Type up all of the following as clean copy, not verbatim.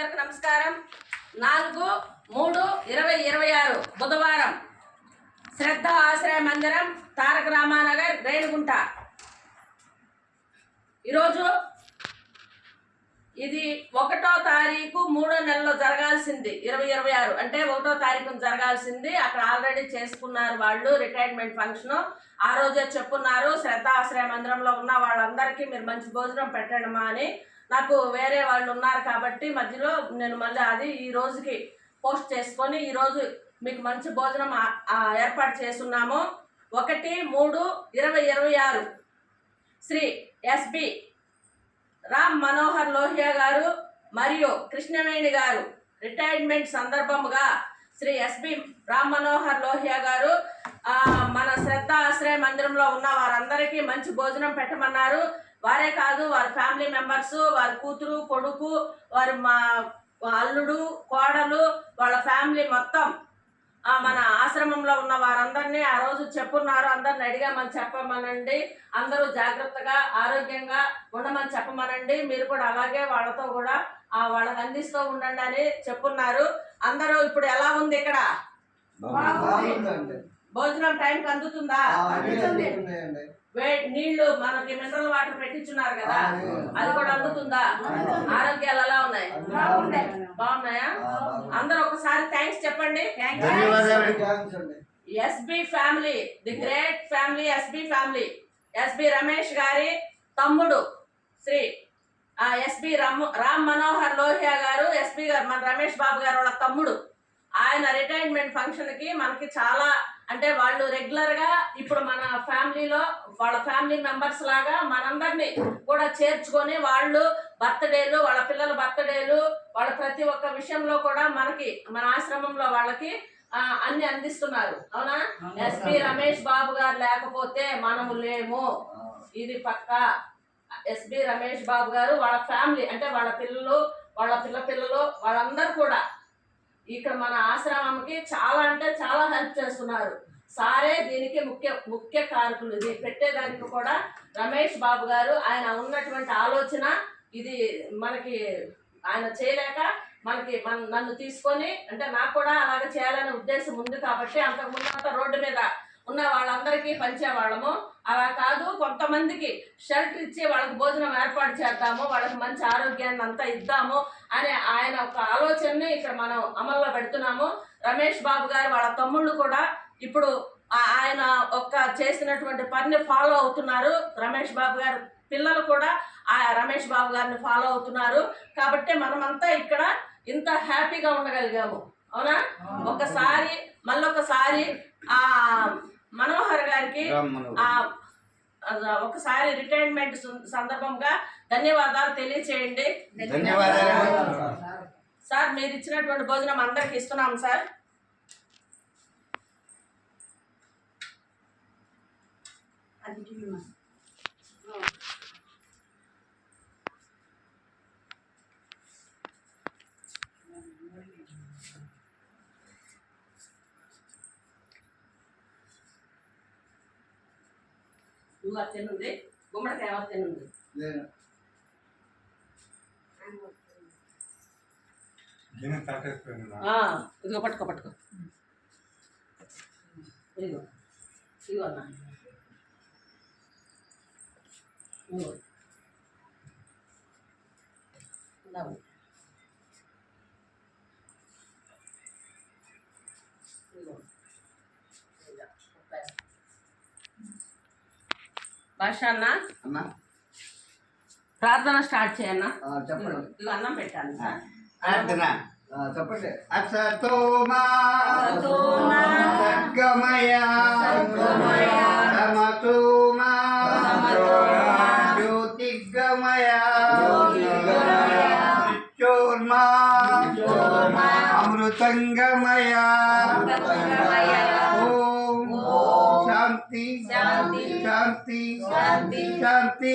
అందరికి నమస్కారం. 4/3/2026 బుధవారం శ్రద్ధ ఆశ్రయ మందిరం తారక రామానగర్ రేణుగుంట. ఈరోజు ఇది 1వ తారీఖు 3వ నెలలో జరగాల్సింది. 2026 అంటే 1వ తారీఖున జరగాల్సింది. అక్కడ ఆల్రెడీ చేసుకున్నారు వాళ్ళు రిటైర్మెంట్ ఫంక్షన్. ఆ రోజే చెప్పున్నారు శ్రద్ధ ఆశ్రయ మందిరంలో ఉన్న వాళ్ళందరికీ మీరు మంచి భోజనం పెట్టండమ్మా అని. నాకు వేరే వాళ్ళు ఉన్నారు కాబట్టి మధ్యలో నేను మళ్ళీ అది ఈ రోజుకి పోస్ట్ చేసుకొని ఈరోజు మీకు మంచి భోజనం ఏర్పాటు చేస్తున్నాము. 1/3/2026 శ్రీ ఎస్బి రామ్ మనోహర్ లోహియా గారు మరియు కృష్ణవేణి గారు రిటైర్మెంట్ సందర్భముగా శ్రీ ఎస్బి రామ్ మనోహర్ లోహియా గారు మన శ్రద్ధ ఆశ్రయ మందిరంలో ఉన్న వారందరికీ మంచి భోజనం పెట్టమన్నారు. వారే కాదు, వారి ఫ్యామిలీ మెంబర్స్, వారి కూతురు, కొడుకు, వారి అల్లుడు, కోడలు, వాళ్ళ ఫ్యామిలీ మొత్తం మన ఆశ్రమంలో ఉన్న వారందరినీ ఆ రోజు చెప్పున్నారు. అందరిని అడిగామని చెప్పమనండి, అందరూ జాగ్రత్తగా ఆరోగ్యంగా ఉండమని చెప్పమనండి, మీరు కూడా అలాగే వాళ్ళతో కూడా వాళ్ళకి అందిస్తూ ఉండండి అని చెప్పున్నారు. అందరూ ఇప్పుడు ఎలా ఉంది ఇక్కడ? భోజనం టైంకి అందుతుందా? నీళ్లు మనకి మినరల్ వాటర్ పెట్టించున్నారు కదా, అది కూడా అందుతుందా? ఆరోగ్యాలు ఎలా ఉన్నాయి? బాగున్నాయా? అందరూ ఒకసారి థ్యాంక్స్ చెప్పండి. SB family, the great family, SB family. SB Ramesh గారి తమ్ముడు శ్రీ ఎస్బి రామ్ మనోహర్ లోహియా గారు, ఎస్బి గారు మన రమేష్ బాబు గారు వాళ్ళ తమ్ముడు. ఆయన రిటైర్మెంట్ ఫంక్షన్ కి మనకి చాలా అంటే వాళ్ళు రెగ్యులర్ గా ఇప్పుడు మన ఫ్యామిలీలో వాళ్ళ ఫ్యామిలీ మెంబర్స్ లాగా మనందరినీ కూడా చేర్చుకొని వాళ్ళు బర్త్డేలు, వాళ్ళ పిల్లల బర్త్డేలు, వాళ్ళ ప్రతి ఒక్క విషయంలో కూడా మనకి మన ఆశ్రమంలో వాళ్ళకి అన్ని అందిస్తున్నారు. అవునా? ఎస్పి రమేష్ బాబు గారు లేకపోతే మనము లేము, ఇది పక్కా. ఎస్బి రమేష్ బాబు గారు వాళ్ళ ఫ్యామిలీ అంటే వాళ్ళ పిల్లలు, వాళ్ళ పిల్లలు వాళ్ళందరూ కూడా ఇక్కడ మన ఆశ్రమంకి చాలా అంటే చాలా హెల్ప్ చేస్తున్నారు. సారే దీనికి ముఖ్య కారకులు. ఇది పెట్టేదానికి కూడా రమేష్ బాబు గారు ఆయన ఉన్నటువంటి ఆలోచన ఇది మనకి ఆయన చేయలేక మనకి నన్ను తీసుకొని అంటే నాకు కూడా అలాగే చేయాలనే ఉద్దేశం ఉంది కాబట్టి అంతకుముందంతా రోడ్డు మీద ఉన్న వాళ్ళందరికీ పంచేవాళ్ళము. అలా కాదు, కొంతమందికి షెల్టర్ ఇచ్చి వాళ్ళకి భోజనం ఏర్పాటు చేద్దాము, వాళ్ళకి మంచి ఆరోగ్యాన్ని అంతా ఇద్దాము అనే ఆయన ఒక ఆలోచనని ఇక్కడ మనం అమల్లో పెడుతున్నాము. రమేష్ బాబు గారు వాళ్ళ తమ్ముళ్ళు కూడా ఇప్పుడు ఆయన ఒక చేసినటువంటి పనిని ఫాలో అవుతున్నారు. రమేష్ బాబు గారు పిల్లలు కూడా ఆ రమేష్ బాబు గారిని ఫాలో అవుతున్నారు. కాబట్టి మనమంతా ఇక్కడ ఇంత హ్యాపీగా ఉండగలిగాము. అవునా? మళ్ళొకసారి మనోహర్ గారికి ఒకసారి రిటైర్మెంట్ సందర్భంగా ధన్యవాదాలు తెలియచేయండి. సార్ మీరు ఇచ్చినటువంటి భోజనం అందరికి ఇస్తున్నాం సార్. నువ్వు తినుంది, గుమ్మడికాయ తినుంది. ఇదిగో పట్టుకో ఇదిగో అన్న, భాష అన్న ప్రార్థన స్టార్ట్ చేయన్నా. చెప్పండి. అన్నం పెట్టాను సార్. చెప్పండి. అసతోమా సద్గమయ సమతోమా జ్యోతిర్గమయ చోర్మా అమృతంగమయ. శాంతి శాంతి శాంతి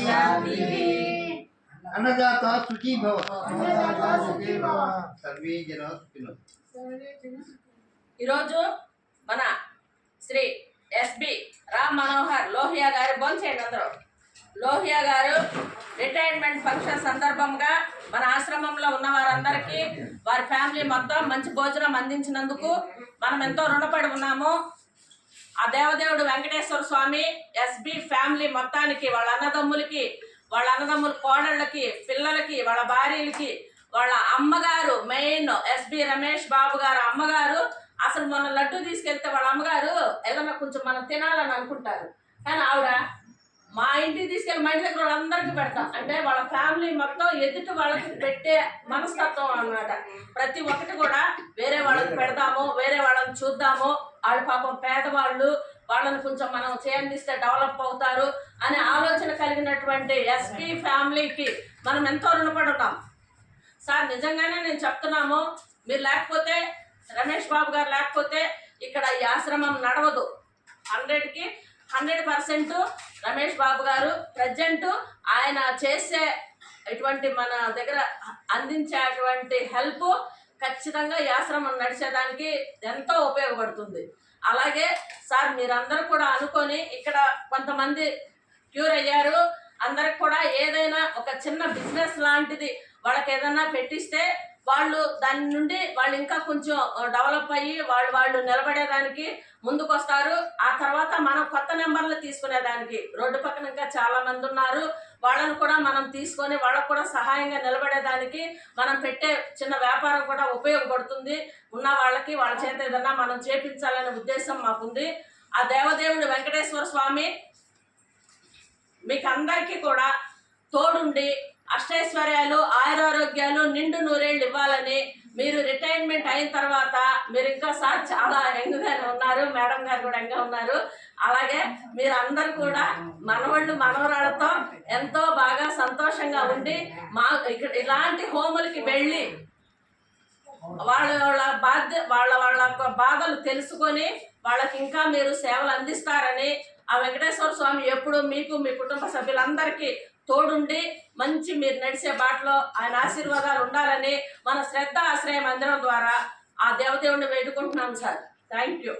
శాంతి. అన్నదాత సుఖీ భవ, సర్వే జనా సుఖినో. ఈరోజు మన శ్రీ ఎస్బి రామ్ మనోహర్ లోహియా గారు భోంచేయండి అందరూ. లోహియా గారు రిటైర్మెంట్ ఫంక్షన్ సందర్భంగా మన ఆశ్రమంలో ఉన్న వారందరికీ వారి ఫ్యామిలీ మొత్తం మంచి భోజనం అందించినందుకు మనం ఎంతో రుణపడి ఉన్నాము. ఆ దేవదేవుడు వెంకటేశ్వర స్వామి ఎస్బి ఫ్యామిలీ మొత్తానికి, వాళ్ళ అన్నదమ్ముల కోడళ్ళకి, పిల్లలకి, వాళ్ళ భార్యలకి, వాళ్ళ అమ్మగారు, మెయిన్ ఎస్బి రమేష్ బాబు గారు అమ్మగారు, అసలు మన లడ్డు తీసుకెళ్తే వాళ్ళ అమ్మగారు ఏదన్నా కొంచెం మనం తినాలని అనుకుంటారు, కానీ ఆవిడ మా ఇంటికి తీసుకెళ్ళి మా ఇంటి దగ్గర వాళ్ళందరికీ పెడతాం. అంటే వాళ్ళ ఫ్యామిలీ మొత్తం ఎదుటి వాళ్ళకి పెట్టే మనస్తత్వం అన్నమాట. ప్రతి ఒక్కటి కూడా వేరే వాళ్ళకి పెడదాము, వేరే వాళ్ళని చూద్దాము, వాళ్ళు పాపం పేదవాళ్ళు, వాళ్ళని కొంచెం మనం చేయందిస్తే డెవలప్ అవుతారు అనే ఆలోచన కలిగినటువంటి ఎస్పీ ఫ్యామిలీకి మనం ఎంతో రుణపడి ఉన్నాం. సార్ నిజంగానే నేను చెప్తున్నాము, మీరు లేకపోతే, రమేష్ బాబు గారు లేకపోతే ఇక్కడ ఈ ఆశ్రమం నడవదు. 100కి 100% రమేష్ బాబు గారు ప్రజెంట్ ఆయన చేసే ఇటువంటి మన దగ్గర అందించేటువంటి హెల్ప్ ఖచ్చితంగా ఈ ఆశ్రమం నడిచేదానికి ఎంతో ఉపయోగపడుతుంది. అలాగే సార్ మీరందరూ కూడా అనుకొని ఇక్కడ కొంతమంది క్యూర్ అయ్యారు. అందరికి కూడా ఏదైనా ఒక చిన్న బిజినెస్ లాంటిది వాళ్ళకి ఏదైనా పెట్టిస్తే వాళ్ళు దాని నుండి వాళ్ళు ఇంకా కొంచెం డెవలప్ అయ్యి వాళ్ళు నిలబడేదానికి ముందుకు వస్తారు. ఆ తర్వాత మనం కొత్త నెంబర్లు తీసుకునేదానికి రోడ్డు పక్కన ఇంకా చాలా మంది ఉన్నారు, వాళ్ళని కూడా మనం తీసుకొని వాళ్ళకు కూడా సహాయంగా నిలబడేదానికి మనం పెట్టే చిన్న వ్యాపారం కూడా ఉపయోగపడుతుంది. ఉన్న వాళ్ళకి వాళ్ళ చేత ఏదన్నా మనం చేపించాలనే ఉద్దేశం మాకుంది. ఆ దేవదేవుడు వెంకటేశ్వర స్వామి మీకు అందరికీ కూడా తోడుండి అష్టైశ్వర్యాలు, ఆయురారోగ్యాలు, నిండు నూరేళ్ళు ఇవ్వాలని, మీరు రిటైర్మెంట్ అయిన తర్వాత మీరు ఇంకా సార్ చాలా యంగ్గానే ఉన్నారు, మేడం గారు కూడా యంగ్గా ఉన్నారు. అలాగే మీరు అందరూ కూడా మనవాళ్ళు మనవరాళ్ళతో ఎంతో బాగా సంతోషంగా ఉండి ఇక్కడ ఇలాంటి హోములకి వెళ్ళి వాళ్ళ బాధలు తెలుసుకొని వాళ్ళకి ఇంకా మీరు సేవలు అందిస్తారని, ఆ వెంకటేశ్వర స్వామి ఎప్పుడు మీకు మీ కుటుంబ సభ్యులందరికీ తోడుండి మంచి మీరు నడిచే బాటలో ఆయన ఆశీర్వాదాలు ఉండాలని మన శ్రద్ధ ఆశ్రయ మందిరం ద్వారా ఆ దేవదేవుడిని వేడుకుంటున్నాం సార్. Thank you.